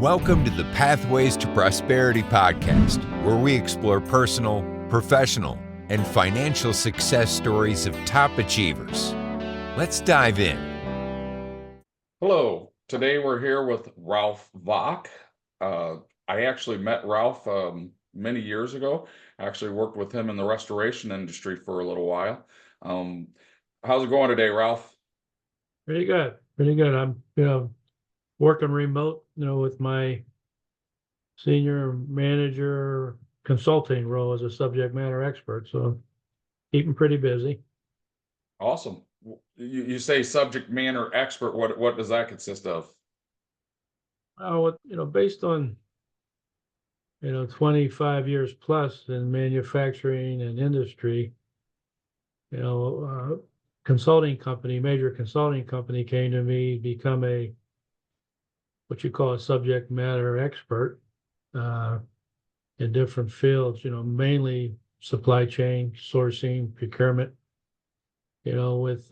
Welcome to the Pathways to Prosperity podcast, where we explore personal, professional, and financial success stories of top achievers. Let's dive in. Hello. Today we're here with Ralph Vock. I actually met Ralph many years ago. I actually worked with him in the restoration industry for a little while. How's it going today, Ralph? Pretty good. Pretty good. I'm, working remote, with my senior manager consulting role as a subject matter expert. So keeping pretty busy. Awesome. You say subject matter expert. What does that consist of? Oh, based on, 25 years plus in manufacturing and industry, major consulting company came to me, become what you call a subject matter expert in different fields, mainly supply chain, sourcing, procurement, with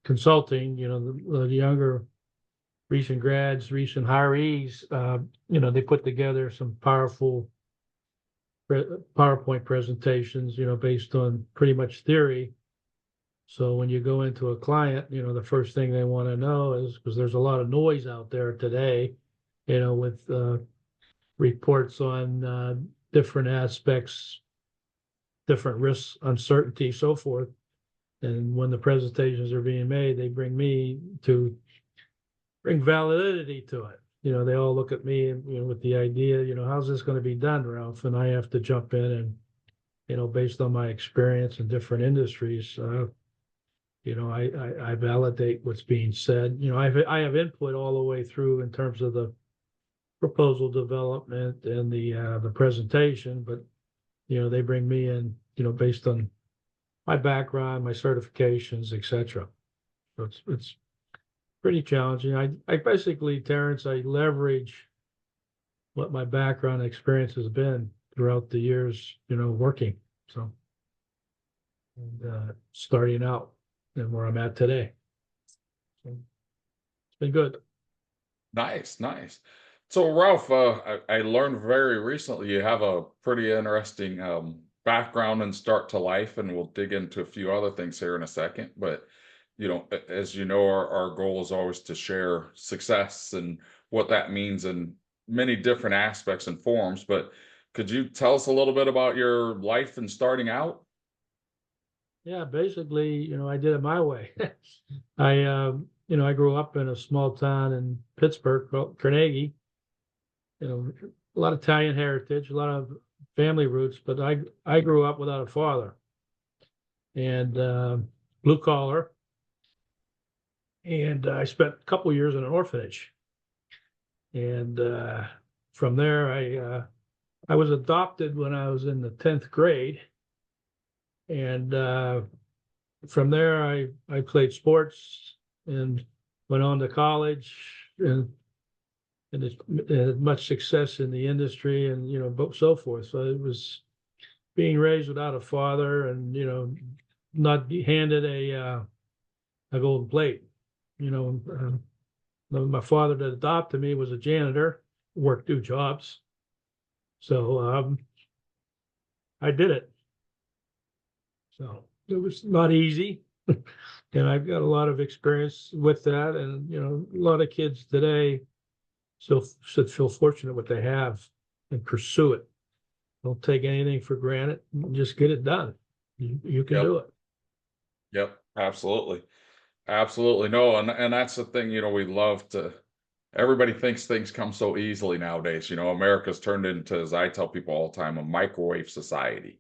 consulting, the younger recent grads, recent hirees, they put together some powerful PowerPoint presentations, based on pretty much theory. So when you go into a client, the first thing they want to know is, because there's a lot of noise out there today, with reports on different aspects, different risks, uncertainty, so forth. And when the presentations are being made, they bring me to bring validity to it. They all look at me and, with the idea, how's this going to be done, Ralph? And I have to jump in and, based on my experience in different industries, I validate what's being said. I have input all the way through in terms of the proposal development and the presentation, but they bring me in, based on my background, my certifications, etc. So it's pretty challenging. I basically, Terrance, I leverage what my background experience has been throughout the years, working. So and starting out and where I'm at today. So it's been good. Nice. So Ralph, I learned very recently you have a pretty interesting background and start to life, and we'll dig into a few other things here in a second. But as you know, our goal is always to share success and what that means in many different aspects and forms. But could you tell us a little bit about your life and starting out? Yeah, basically, I did it my way. I grew up in a small town in Pittsburgh called Carnegie. A lot of Italian heritage, a lot of family roots, but I grew up without a father, and blue collar, and I spent a couple years in an orphanage, and from there I was adopted when I was in the 10th grade, and from there I played sports and went on to college and had much success in the industry and so forth. So it was being raised without a father and not handed a golden plate. My father that adopted me was a janitor, worked 2 jobs. So I did it. So it was not easy. And I've got a lot of experience with that. And, a lot of kids today should feel fortunate what they have and pursue it. Don't take anything for granted. Just get it done. You can do it. Yep, absolutely. No, and that's the thing, we love to, everybody thinks things come so easily nowadays. America's turned into, as I tell people all the time, a microwave society.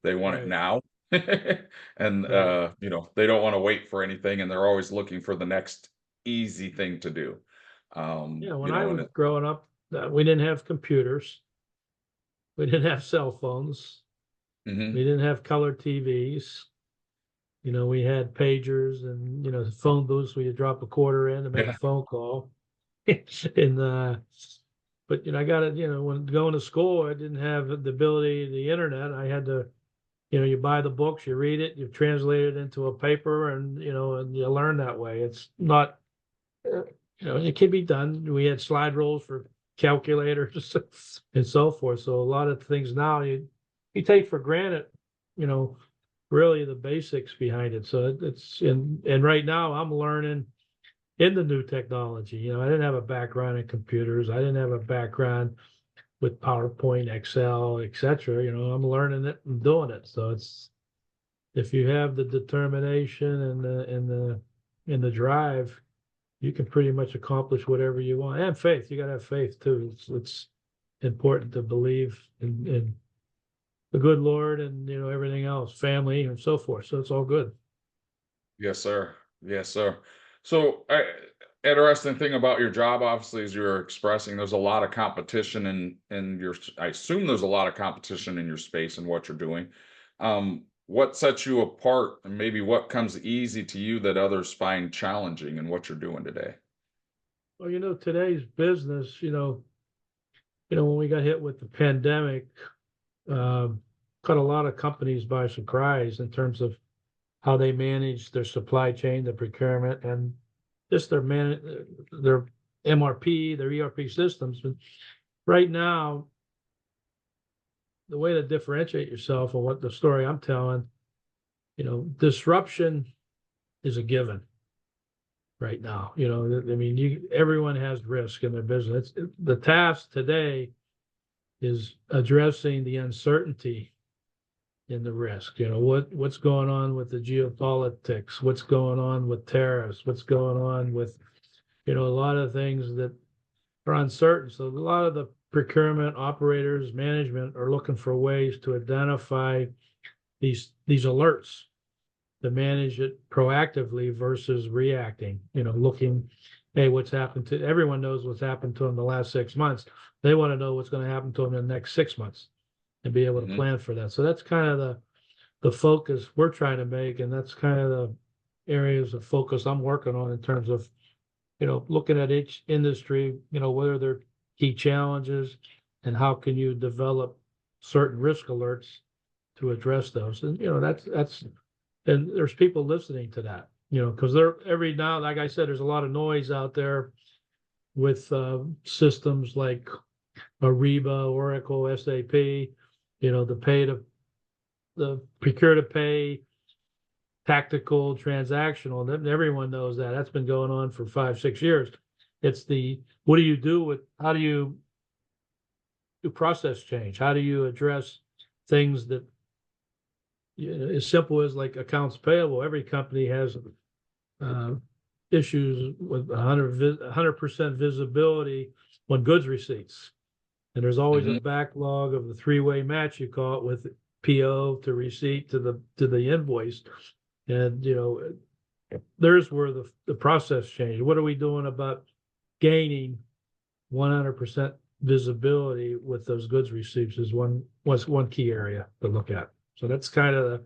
They want it now. And they don't want to wait for anything, and they're always looking for the next easy thing to do. When I was growing up, we didn't have computers. We didn't have cell phones. Mhm. We didn't have color TVs. We had pagers and phone booths where you drop a quarter in to make a phone call. And but I got it. When going to school, I didn't have the ability, the internet. I had to, you buy the books, you read it, you translate it into a paper, and and you learn that way. It's not, it can be done. We had slide rules for calculators and so forth. So a lot of things now you take for granted, really the basics behind it. So it's and right now I'm learning in the new technology. I didn't have a background in computers. I didn't have a background with PowerPoint, Excel, etc. I'm learning it and doing it. So it's if you have the determination and the drive, you can pretty much accomplish whatever you want. And faith, you got to have faith too. It's important to believe in the good Lord and everything else, family and so forth. So it's all good. Yes, sir. Yes, sir. So, interesting thing about your job, obviously, as you're expressing, there's a lot of competition in your. I assume there's a lot of competition in your space and what you're doing. What sets you apart, and maybe what comes easy to you that others find challenging in what you're doing today? Well, today's business, when we got hit with the pandemic, caught a lot of companies by surprise in terms of how they manage their supply chain, the procurement, and just their MRP, their ERP systems. But right now, the way to differentiate yourself and what the story I'm telling, disruption is a given right now. I mean, everyone has risk in their business. The task today is addressing the uncertainty in the risk. What's going on with the geopolitics, what's going on with tariffs, what's going on with a lot of things that are uncertain. So a lot of the procurement operators, management are looking for ways to identify these alerts to manage it proactively versus reacting. Looking, hey, what's happened to everyone knows what's happened to them the last 6 months. They want to know what's going to happen to them in the next 6 months and be able to plan for that. So that's kind of the focus we're trying to make, and that's kind of the areas of focus I'm working on in terms of looking at each industry, what are their key challenges and how can you develop certain risk alerts to address those. And that's and there's people listening to that, because every now, like I said, there's a lot of noise out there with systems like Ariba, Oracle, SAP, the procure to pay, tactical, transactional. Everyone knows that. That's been going on for 5-6 years. It's what do you do how do you do process change? How do you address things that as simple as like accounts payable? Every company has issues with 100% visibility on goods receipts. And there's always a backlog of the three-way match, you call it, with PO to receipt to the invoice. And there's where the process changed. What are we doing about gaining 100% visibility with those goods receipts was one key area to look at. So that's kind of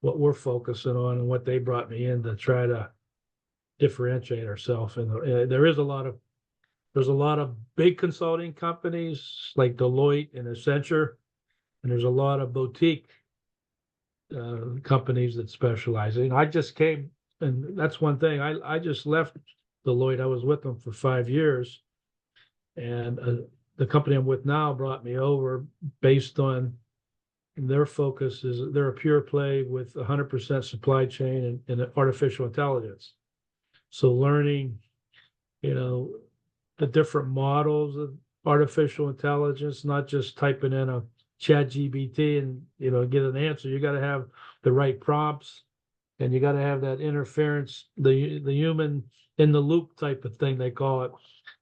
what we're focusing on and what they brought me in to try to differentiate ourselves. And there's a lot of big consulting companies like Deloitte and Accenture, and there's a lot of boutique companies that specialize. And I just came, and that's one thing. I just left Deloitte. I was with them for 5 years, and the company I'm with now brought me over based on their focus is they're a pure play with 100% supply chain and artificial intelligence. So learning, the different models of artificial intelligence, not just typing in a chat GBT and get an answer. You got to have the right prompts, and you got to have that interference, the human in the loop type of thing they call it.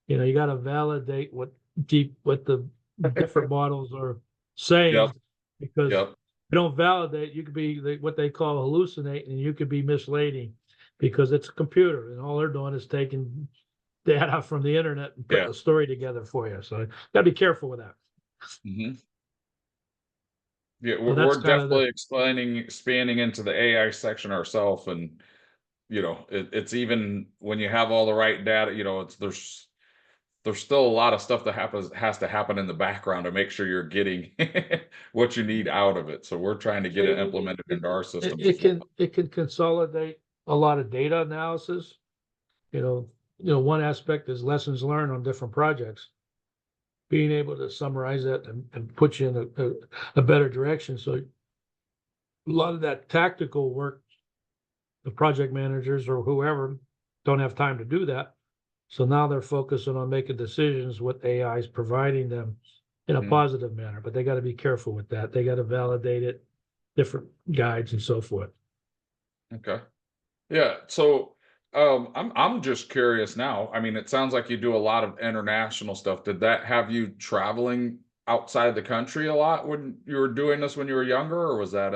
You got to validate what the different models are saying, because if you don't validate, you could be what they call hallucinating, and you could be misleading because it's a computer and all they're doing is taking data from the internet and putting a story together for you. So you got to be careful with that. Yeah, we're definitely expanding into the AI section ourselves, and it's even when you have all the right data, there's still a lot of stuff that has to happen in the background to make sure you're getting what you need out of it. So we're trying to get it implemented into our system. It can consolidate a lot of data analysis. One aspect is lessons learned on different projects. being able to summarize that and put you in a better direction. So a lot of that tactical work, the project managers or whoever don't have time to do that. So now they're focusing on making decisions what AI is providing them in a positive manner, but they got to be careful with that. They got to validate it, different guides and so forth. Okay. Yeah. So I'm just curious now. I mean, it sounds like you do a lot of international stuff. Did that have you traveling outside the country a lot when you were doing this when you were younger, or was that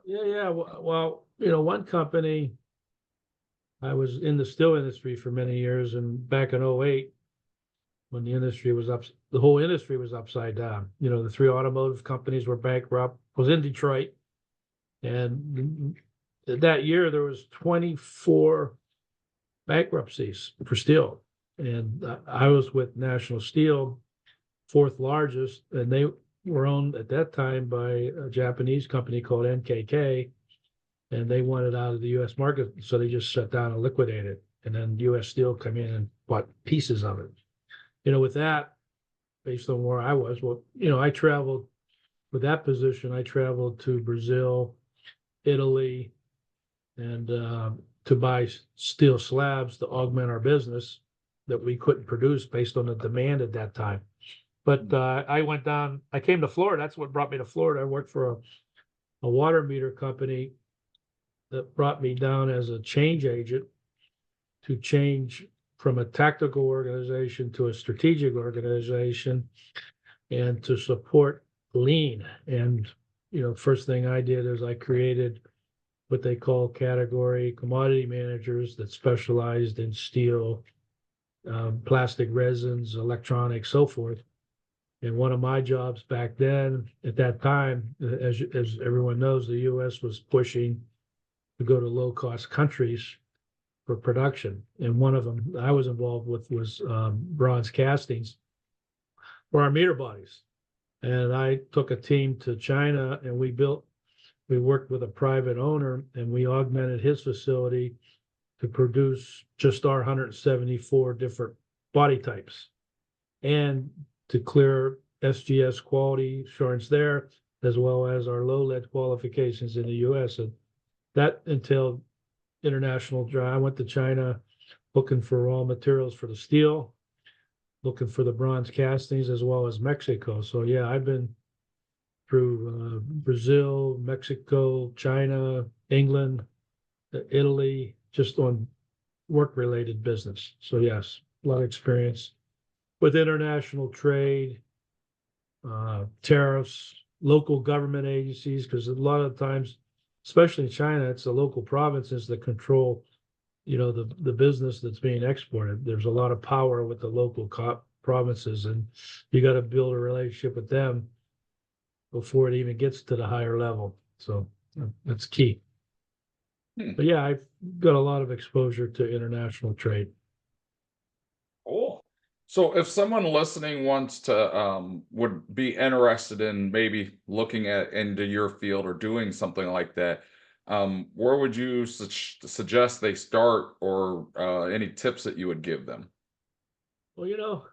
Yeah. Well, one company, I was in the steel industry for many years, and back in '08, when the industry was up, the whole industry was upside down. The three automotive companies were bankrupt. I was in Detroit, and that year there was 24 bankruptcies for steel, and I was with National Steel, fourth largest, and they were owned at that time by a Japanese company called NKK, and they wanted out of the U.S. market, so they just shut down and liquidated. And then U.S. Steel come in and bought pieces of it. With that, based on where I was, well, I traveled with that position. I traveled to Brazil, Italy, and to buy steel slabs to augment our business that we couldn't produce based on the demand at that time. But I came to Florida. That's what brought me to Florida. I worked for a water meter company that brought me down as a change agent to change from a tactical organization to a strategic organization and to support lean. And, first thing I did is I created what they call category commodity managers that specialized in steel, plastic resins, electronics, so forth. And one of my jobs back then, at that time, as everyone knows, the U.S. was pushing to go to low-cost countries for production. And one of them I was involved with was bronze castings for our meter bodies. And I took a team to China, and we worked with a private owner, and we augmented his facility to produce just our 174 different body types and to clear SGS quality assurance there, as well as our low lead qualifications in the U.S. And that entailed international drive. I went to China looking for raw materials for the steel, looking for the bronze castings, as well as Mexico. So yeah, I've been through Brazil, Mexico, China, England, Italy, just on work-related business. So yes, a lot of experience with international trade, tariffs, local government agencies, because a lot of times, especially in China, it's the local provinces that control, the business that's being exported. There's a lot of power with the local provinces, and you got to build a relationship with them before it even gets to the higher level. So that's key. But yeah, I've got a lot of exposure to international trade. cool? So if someone listening wants to would be interested in maybe looking into your field or doing something like that, where would you suggest they start, or any tips that you would give them? Well,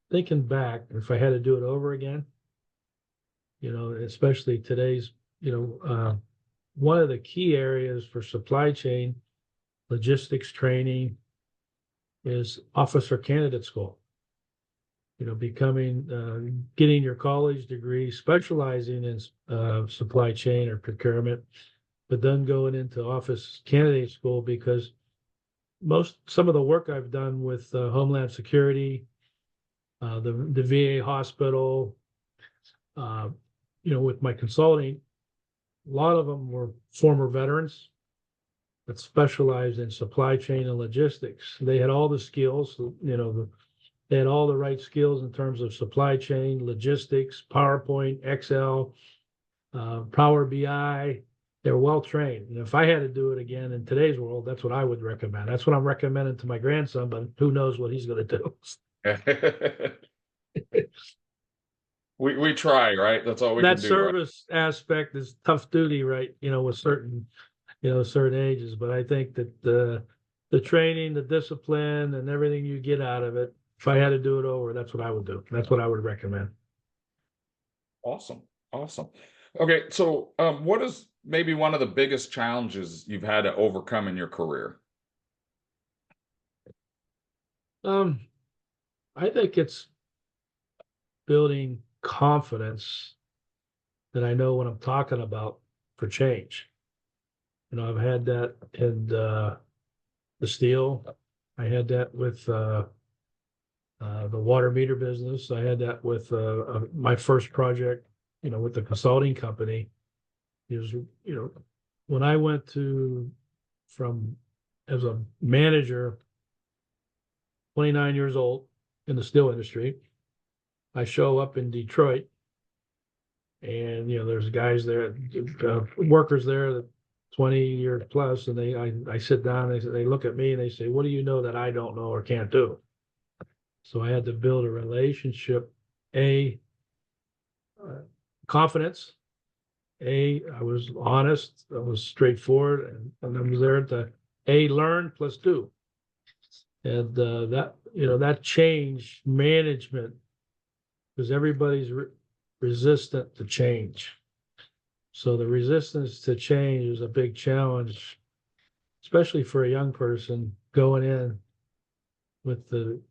thinking back, if I had to do it over again, especially today's, one of the key areas for supply chain logistics training is officer candidate school. Getting your college degree, specializing in supply chain or procurement, but then going into office candidate school, because some of the work I've done with Homeland Security, the VA hospital, with my consulting, a lot of them were former veterans that specialized in supply chain and logistics. They had all the skills, they had all the right skills in terms of supply chain, logistics, PowerPoint, Excel, Power BI. They're well trained. And if I had to do it again in today's world, that's what I would recommend. That's what I'm recommending to my grandson, but who knows what he's going to do. We try, right? That's all we That can do, right? service aspect is tough duty, right? With certain ages. But I think that the training, the discipline, and everything you get out of it if I had to do it over, that's what I would do. That's what I would recommend. Awesome. Awesome. Okay. So, what is maybe one of the biggest challenges you've had to overcome in your career? Um, I think it's building confidence that I know what I'm talking about for change. I've had that in the steel. I had that with the water meter business. I had that with my first project, with the consulting company. Is when I went from as a manager, 29 years old in the steel industry, I show up in Detroit, and there's guys there, workers there that 20 years plus, and I sit down, and they look at me and they say, "What do you know that I don't know or can't do?" So I had to build a relationship, confidence. I was honest, I was straightforward, and I was there to learn plus do. And that change management, because everybody's resistant to change. So the resistance to change is a big challenge, especially for a young person going in with the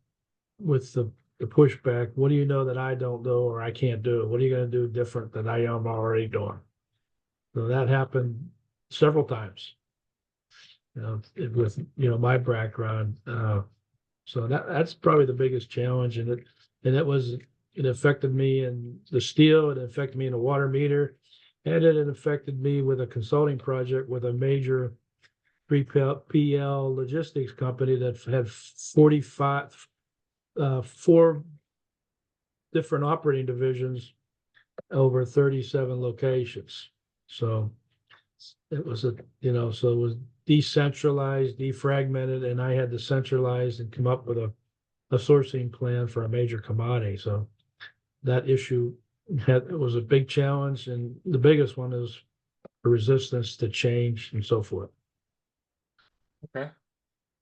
pushback. What do you know that I don't know or I can't do? What are you going to do different than I am already doing? So that happened several times, with my background. So that's probably the biggest challenge, and it affected me in the steel, it affected me in the water meter, and it affected me with a consulting project with a major 3PL logistics company that had 4 different operating divisions over 37 locations. So it was so it was decentralized, defragmented, and I had to centralize and come up with a sourcing plan for a major commodity. So that issue was a big challenge, and the biggest one is the resistance to change and so forth. Okay.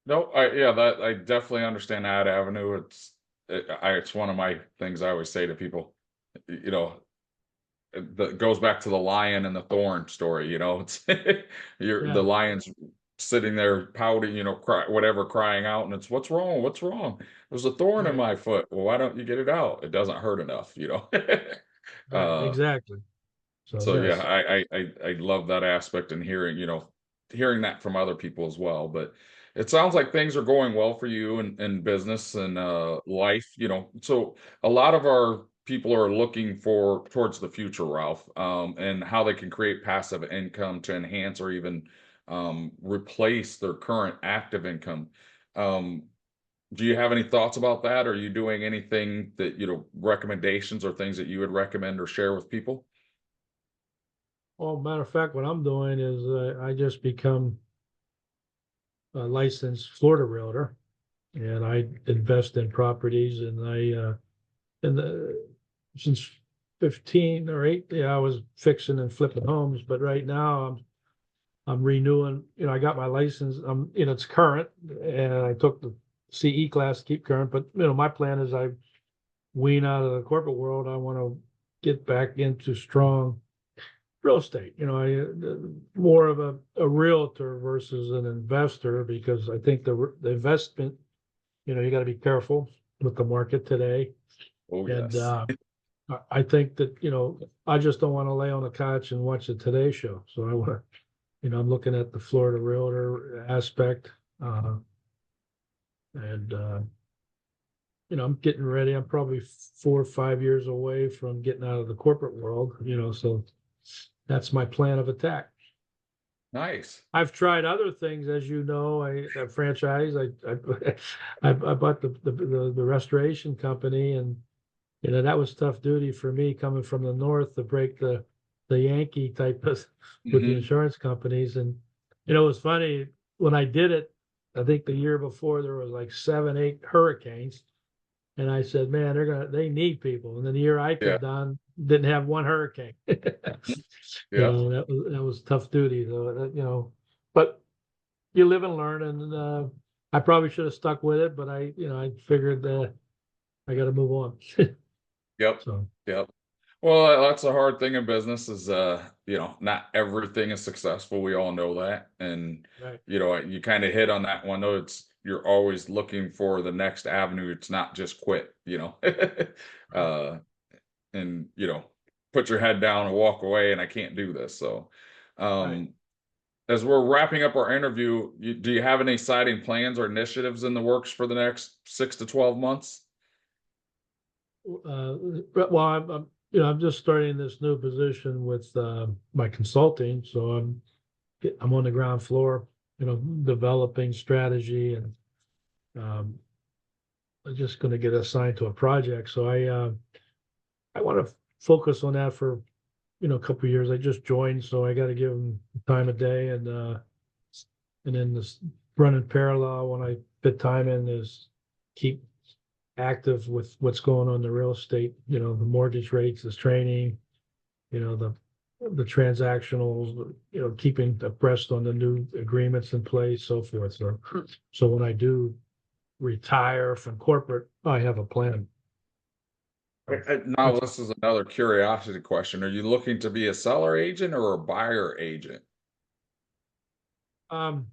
No, I definitely understand that avenue. It's one of my things I always say to people. You know, that goes back to the lion and the thorn story. It's the Yeah, lion's sitting there pouting, crying out, and it's what's wrong? What's wrong? There's a thorn in right, my foot. Well, why don't you get it out? It doesn't hurt enough. right, uh, exactly. So so yeah, yes, I love that aspect and hearing that from other people as well. But it sounds like things are going well for you in business and life. So a lot of our people are looking towards the future, Ralph, and how they can create passive income to enhance or even replace their current active income. Um, do you have any thoughts about that? Are you doing anything that recommendations or things that you would recommend or share with people? well, matter of fact, what I'm doing is I just become a licensed Florida realtor, and I invest in properties, and in the since 15 or 8, yeah, I was fixing and flipping homes, but right now I'm renewing. I got my license. It's current, and I took the CE class to keep current. But my plan is I wean out of the corporate world. I want to get back into strong real estate. More of a realtor versus an investor, because I think the investment, you got to be careful with the market today. Oh And yes. I think that, I just don't want to lay on the couch and watch the Today Show. So I want to, I'm looking at the Florida realtor aspect. And I'm getting ready. I'm probably 4 or 5 years away from getting out of the corporate world, so that's my plan of attack. Nice. I've tried other things, as you know. A franchise. I bought the restoration company, and that was tough duty for me coming from the north to break the Yankee type of with the Hmm. insurance companies. And it was funny when I did it. I think the year before there was like 7, 8 hurricanes, and I said, "Man, they need people." And then the year I Yeah. took on didn't have one hurricane. Yeah. That was tough duty, though. But you live and learn, and I probably should have stuck with it, but I figured that I got to move on. Yep. So, Yep. Well, that's a hard thing in business is, not everything is successful. We all know that. And, right. you kind of hit on that one, though. You're always looking for the next avenue. It's not just quit, uh, and, put your head down and walk away and I can't do this. So, Right. as we're wrapping up our interview, do you have any exciting plans or initiatives in the works for the next 6 to 12 months? Well, I'm just starting this new position with my consulting, so I'm on the ground floor, developing strategy, and I'm just going to get assigned to a project. So I want to focus on that for a couple of years. I just joined, so I got to give them time of day, and then this running parallel when I fit time in is keep active with what's going on in the real estate, the mortgage rates, this training, the transactionals, keeping abreast on the new agreements in place, so forth. So when I do retire from corporate, I have a plan. Now, this is another curiosity question. Are you looking to be a seller agent or a buyer agent? Um,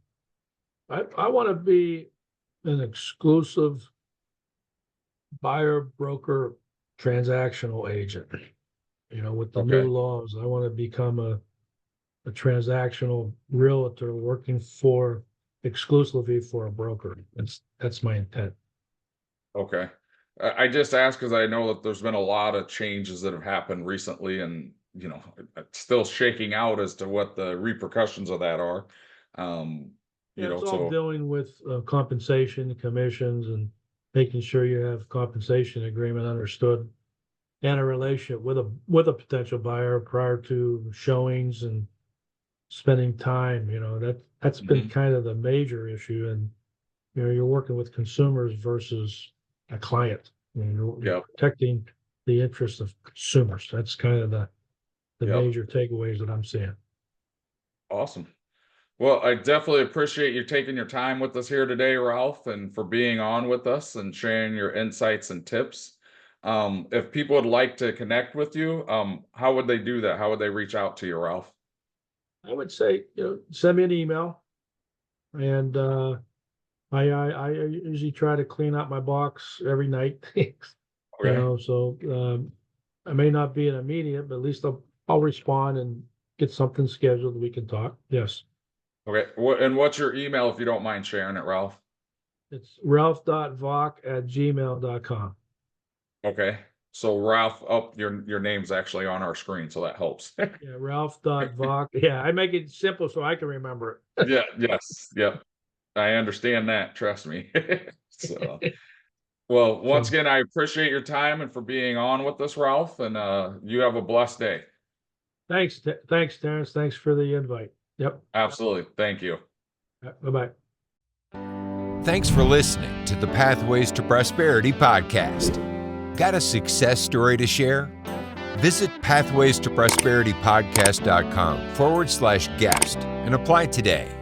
I want to be an exclusive buyer, broker, transactional agent. With the new Okay. laws, I want to become a transactional realtor working exclusively for a broker. That's my intent. Okay. I just asked because I know that there's been a lot of changes that have happened recently, and it's still shaking out as to what the repercussions of that are. Yeah, it's all So dealing with compensation, commissions, and making sure you have compensation agreement understood and a relationship with a potential buyer prior to showings and spending time. That's been mhm. kind of the major issue, and you're working with consumers versus a client. You're Yep. protecting the interests of consumers. That's kind of the Yep. major takeaways that I'm seeing. Awesome. Well, I definitely appreciate you taking your time with us here today, Ralph, and for being on with us and sharing your insights and tips. If people would like to connect with you, how would they do that? How would they reach out to you, Ralph? I would say, send me an email, and I usually try to clean out my box every night. Okay. So I may not be an immediate, but at least I'll respond and get something scheduled. We can talk. Yes, Okay. And what's your email if you don't mind sharing it, Ralph? it's ralph.vock@gmail.com. Okay. So Ralph, your name's actually on our screen, so that helps. Yeah, ralph.vock. Yeah, I make it simple so I can remember Yeah, yes, yep. I understand that, trust me. So, it. well, once So again, I appreciate your time and for being on with us, Ralph, and you have a blessed day. thanks, Terrance. Thanks for the invite. Yep. Absolutely. Thank you. Bye-bye. Thanks for listening to the Pathways to Prosperity podcast. Got a success story to share? Visit pathwaystoprosperitypodcast.com/guest and apply today.